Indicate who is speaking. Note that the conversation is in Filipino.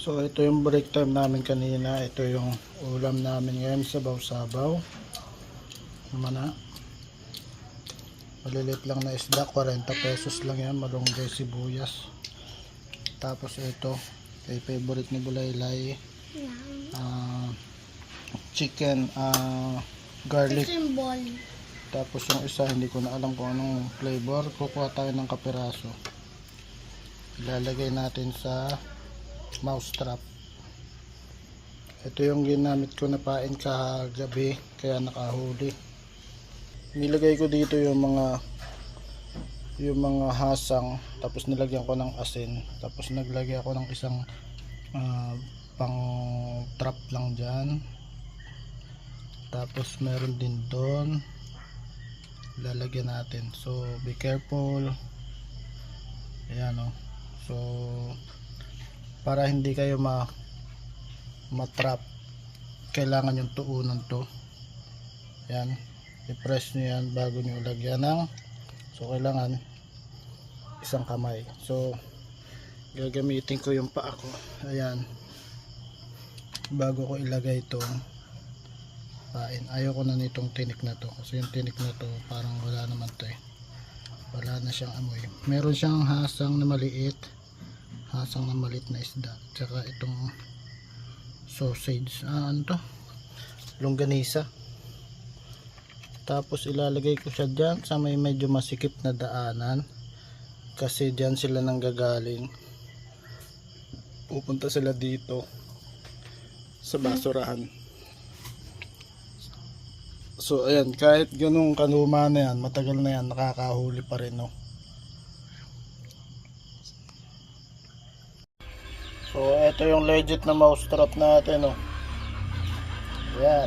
Speaker 1: So ito yung break time namin kanina. Ito yung ulam namin ngayon, sabaw-sabaw. Mana. Malilit lang na isda, 40 pesos lang yan, malunggay, sibuyas. Tapos ito, kay favorite ni Bulaylay, chicken, garlic. Tapos yung isa, hindi ko na alam kung anong flavor. Kukuha tayo ng kapiraso. Ilalagay natin sa mousetrap. Ito yung ginamit ko na pain kagabi, kaya nakahuli. Nilagay ko dito yung mga hasang, tapos nilagyan ko ng asin, tapos naglagay ako ng isang pang trap lang dyan. Tapos meron din doon, lalagyan natin. So be careful. Ayan o. So para hindi kayo matrap, kailangan yung tuunan to. Ayan, i-press nyo yan bago nyo lagyan ng, so kailangan isang kamay. So gagamitin ko yung paa ko, ayan, bago ko ilagay itong pain. Ayoko na nitong tinik na to, kasi yung tinik na to parang wala naman to eh, wala na siyang amoy. Meron siyang hasang na maliit, hasang na maliit na isda, tsaka itong sausage, ano to, longganisa. Tapos ilalagay ko siya dyan sa may medyo masikip na daanan, kasi dyan sila nanggagaling, pupunta sila dito sa basurahan. So ayan, kahit ganung kanuma na yan, matagal na yan, nakakahuli pa rin, no? So ito yung legit na mousetrap natin, no? Ayan.